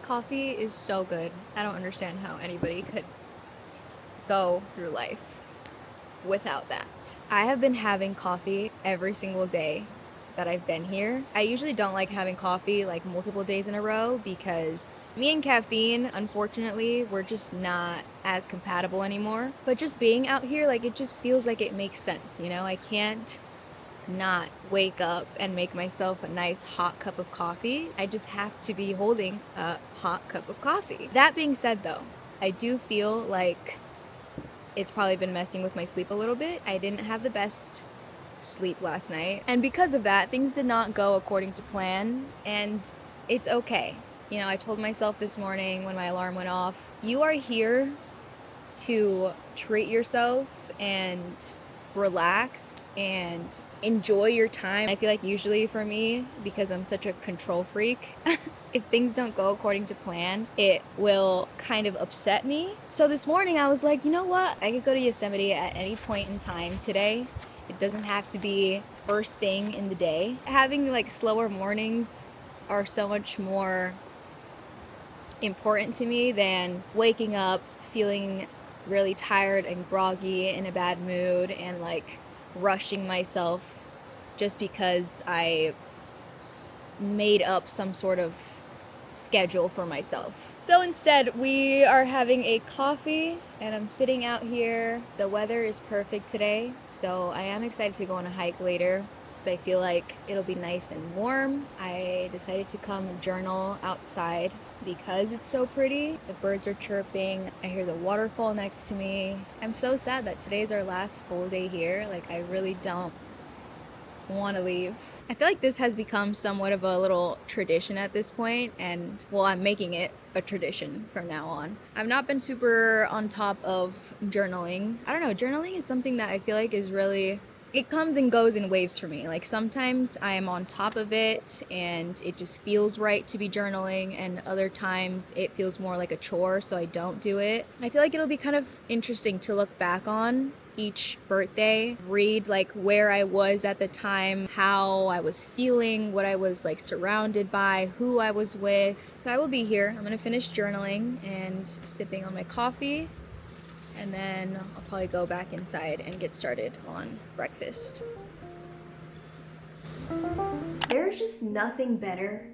Coffee is so good. I don't understand how anybody could go through life without that. I have been having coffee every single day that I've been here. I usually don't like having coffee like multiple days in a row because me and caffeine, unfortunately, we're just not as compatible anymore. But just being out here, like, it just feels like it makes sense, you know? I can't not wake up and make myself a nice hot cup of coffee. I just have to be holding a hot cup of coffee. That being said, though, I do feel like it's probably been messing with my sleep a little bit. I didn't have the best sleep last night, and because of that, things did not go according to plan, and it's okay. You know, I told myself this morning when my alarm went off, you are here to treat yourself and relax and enjoy your time. I feel like usually for me, because I'm such a control freak, if things don't go according to plan, it will kind of upset me. So this morning I was like, you know what? I could go to Yosemite at any point in time today. It doesn't have to be first thing in the day. Having like slower mornings are so much more important to me than waking up feeling really tired and groggy, in a bad mood, and like rushing myself just because I made up some sort of schedule for myself. So instead, we are having a coffee and I'm sitting out here. The weather is perfect today, so I am excited to go on a hike later because I feel like it'll be nice and warm. I decided to come journal outside because it's so pretty. The birds are chirping. I hear the waterfall next to me. I'm so sad that today's our last full day here. Like, I really don't want to leave. I feel like this has become somewhat of a little tradition at this point, and well, I'm making it a tradition from now on. I've not been super on top of journaling. I don't know, journaling is something that I feel like is really, it comes and goes in waves for me. Like, sometimes I am on top of it and it just feels right to be journaling, and other times it feels more like a chore, so I don't do it. I feel like it'll be kind of interesting to look back on each birthday, read like where I was at the time, how I was feeling, what I was like surrounded by, who I was with. So I will be here. I'm gonna finish journaling and sipping on my coffee, and then I'll probably go back inside and get started on breakfast. There's just nothing better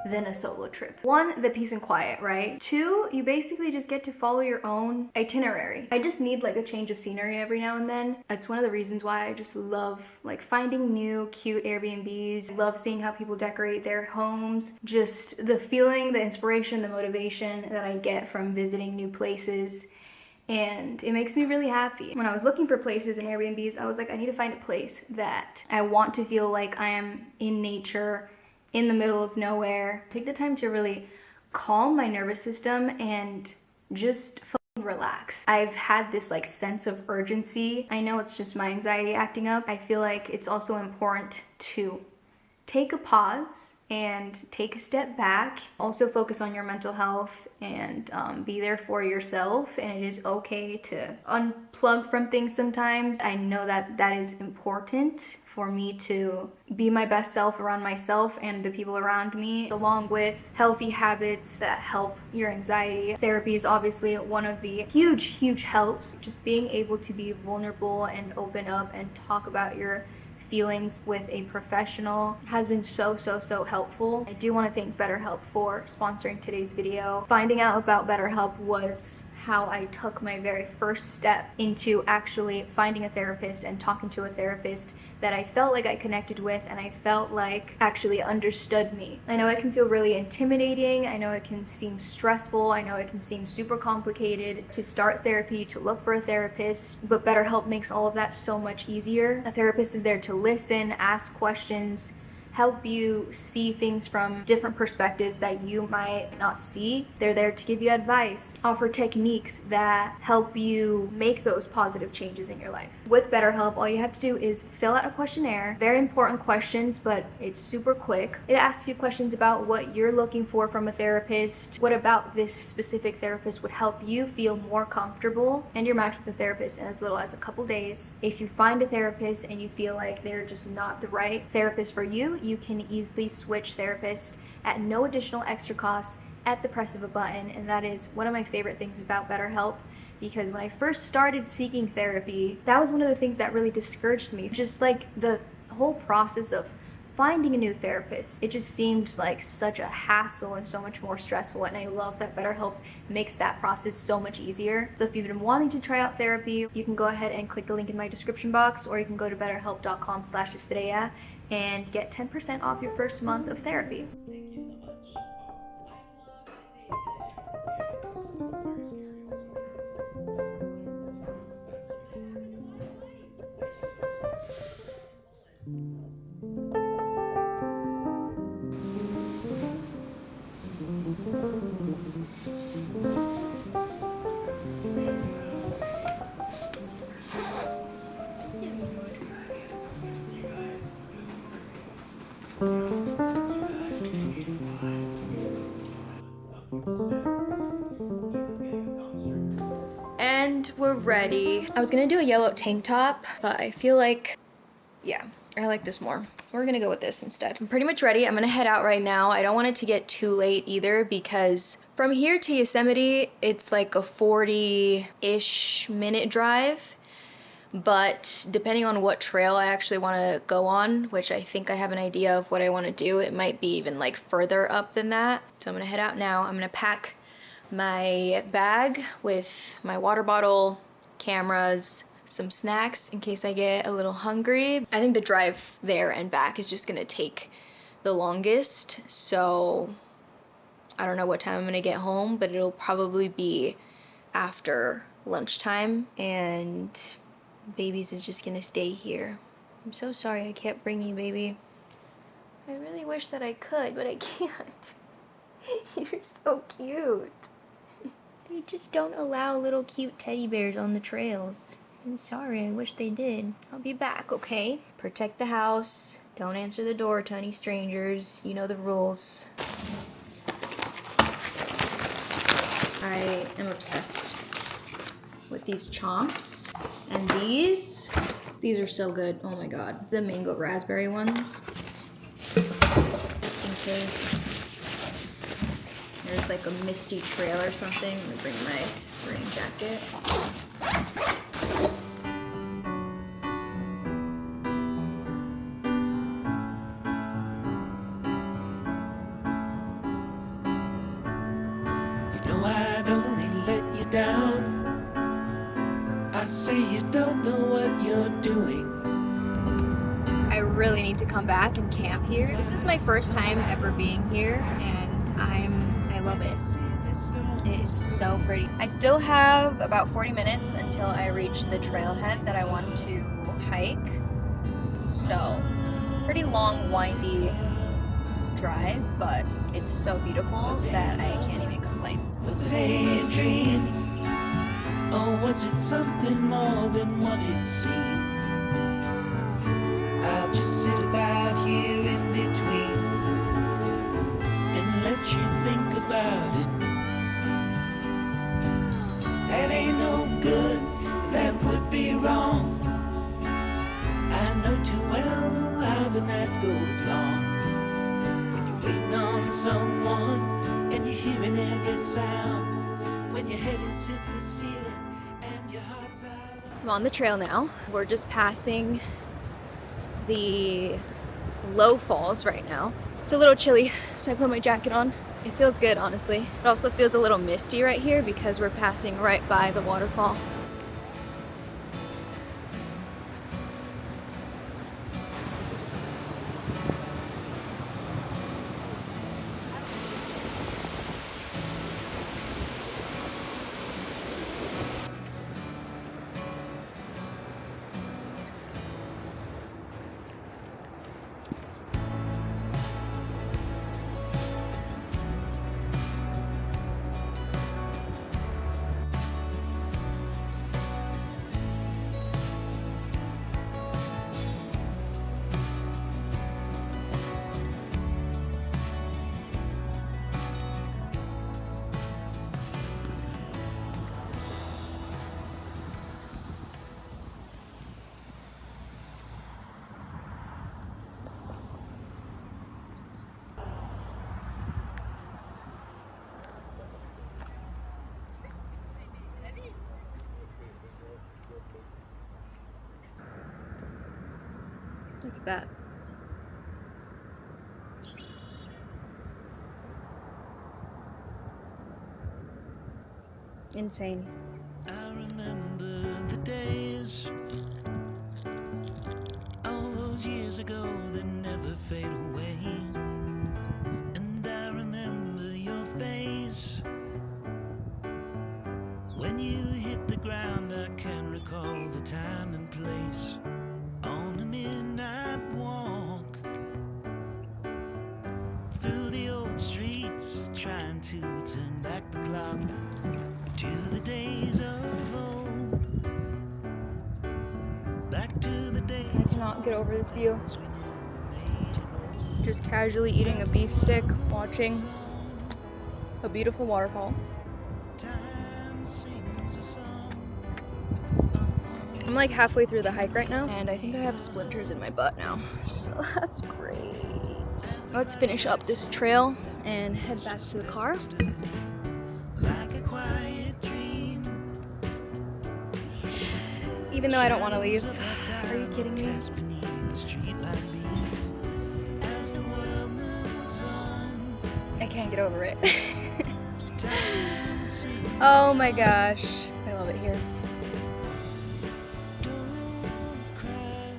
than a solo trip. One, the peace and quiet, right? Two, you basically just get to follow your own itinerary. I just need like a change of scenery every now and then. That's one of the reasons why I just love like finding new cute Airbnbs. Love seeing how people decorate their homes. Just the feeling, the inspiration, the motivation that I get from visiting new places. And it makes me really happy. When I was looking for places in Airbnbs, I was like, I need to find a place that I want to feel like I am in nature, in the middle of nowhere. Take the time to really calm my nervous system and just fucking relax. I've had this like sense of urgency. I know it's just my anxiety acting up. I feel like it's also important to take a pause and take a step back. Also focus on your mental health and be there for yourself. And it is okay to unplug from things sometimes. I know that that is important for me to be my best self around myself and the people around me, along with healthy habits that help your anxiety. Therapy is obviously one of the huge helps. Just being able to be vulnerable and open up and talk about your feelings with a professional has been so helpful. I do want to thank BetterHelp for sponsoring today's video. Finding out about BetterHelp was how I took my very first step into actually finding a therapist and talking to a therapist that I felt like I connected with and I felt like actually understood me. I know it can feel really intimidating. I know it can seem stressful. I know it can seem super complicated to start therapy, to look for a therapist, but BetterHelp makes all of that so much easier. A therapist is there to listen, ask questions, help you see things from different perspectives that you might not see. They're there to give you advice, offer techniques that help you make those positive changes in your life. With BetterHelp, all you have to do is fill out a questionnaire. Very important questions, but it's super quick. It asks you questions about what you're looking for from a therapist, what about this specific therapist would help you feel more comfortable, and you're matched with a therapist in as little as a couple days. If you find a therapist and you feel like they're just not the right therapist for you, you can easily switch therapists at no additional extra cost at the press of a button, and that is one of my favorite things about BetterHelp, because when I first started seeking therapy, that was one of the things that really discouraged me. Just like the whole process of finding a new therapist, it just seemed like such a hassle and so much more stressful, and I love that BetterHelp makes that process so much easier. So if you've been wanting to try out therapy, you can go ahead and click the link in my description box, or you can go to betterhelp.com/Estrella and get 10% off your first month of therapy. Thank you so much. Yes, this was very scary And we're ready. I was gonna do a yellow tank top, but I feel like, yeah, I like this more. We're gonna go with this instead. I'm pretty much ready. I'm gonna head out right now. I don't want it to get too late either, because from here to Yosemite, it's like a 40-ish minute drive. But depending on what trail I actually want to go on, which I think I have an idea of what I want to do, it might be even like further up than that. So I'm gonna head out now. I'm gonna pack my bag with my water bottle, cameras, some snacks in case I get a little hungry. I think the drive there and back is just gonna take the longest, so I don't know what time I'm gonna get home, but it'll probably be after lunchtime, and Babies is just gonna stay here. I'm so sorry I can't bring you, baby. I really wish that I could, but I can't. You're so cute. They just don't allow little cute teddy bears on the trails. I'm sorry, I wish they did. I'll be back, okay? Protect the house. Don't answer the door to any strangers. You know the rules. I am obsessed with these chomps. And these are so good. Oh my god. The mango raspberry ones. Just in case there's like a misty trail or something. I'm gonna bring my rain jacket. You know I'd only let you down. I say you don't know what you're doing. I really need to come back and camp here. This is my first time ever being here, and I love it. It is so pretty. I still have about 40 minutes until I reach the trailhead that I want to hike. So, pretty long, windy drive, but it's so beautiful that I can't even complain. Was it a dream? Or was it something more than what it seemed? I'll just sit about here in between and let you think about it. That ain't no good, that would be wrong. I know too well how the night goes long. When you're waiting on someone and you're hearing every sound, when your head is hit the ceiling and your heart's out. I'm on the trail now. We're just passing the low falls right now. It's a little chilly, so I put my jacket on. It feels good, honestly. It also feels a little misty right here because we're passing right by the waterfall. Look at that. Insane. I remember the days, all those years ago that never fade away. And I remember your face when you hit the ground. I can recall the time and place on the midnight walk through the old streets, trying to turn back the clock to the days of old. Back to the days I cannot get over this view. Just casually eating a beef stick, watching a beautiful waterfall. time sings a song. I'm like halfway through the hike right now, and I think I have splinters in my butt now, so that's great. Let's finish up this trail and head back to the car. Like a quiet dream. Even though I don't want to leave. Are you kidding me? Beneath the streetlight beam. As the world moves on, I can't get over it. time sings. Oh my gosh. I love it here. Don't cry.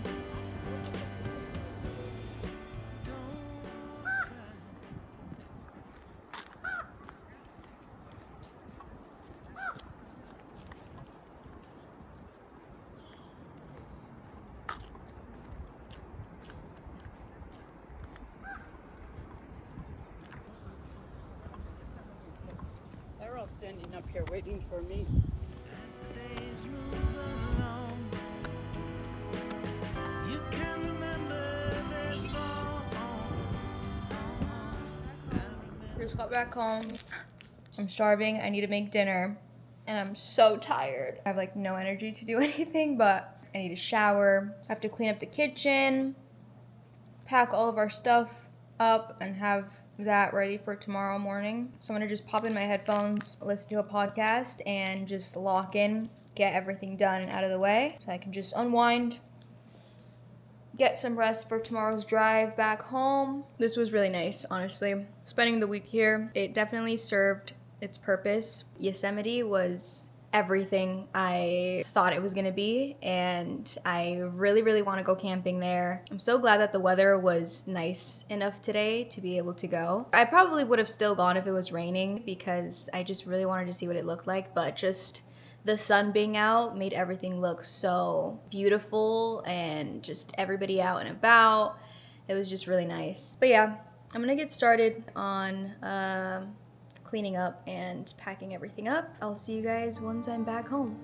They're all standing up here waiting for me. As the days move along, you can remember their song. Just got back home. I'm starving. I need to make dinner. And I'm so tired. I have like no energy to do anything, but I need a shower. I have to clean up the kitchen, pack all of our stuff up, and have that ready for tomorrow morning. So I'm gonna just pop in my headphones, listen to a podcast, and just lock in, get everything done and out of the way so I can just unwind, get some rest for tomorrow's drive back home. This was really nice, honestly. Spending the week here, it definitely served its purpose. Yosemite was everything I thought it was gonna be, and I really, really wanna go camping there. I'm so glad that the weather was nice enough today to be able to go. I probably would have still gone if it was raining because I just really wanted to see what it looked like, but just the sun being out made everything look so beautiful and just everybody out and about. It was just really nice. But yeah, I'm gonna get started on cleaning up and packing everything up. I'll see you guys once I'm back home.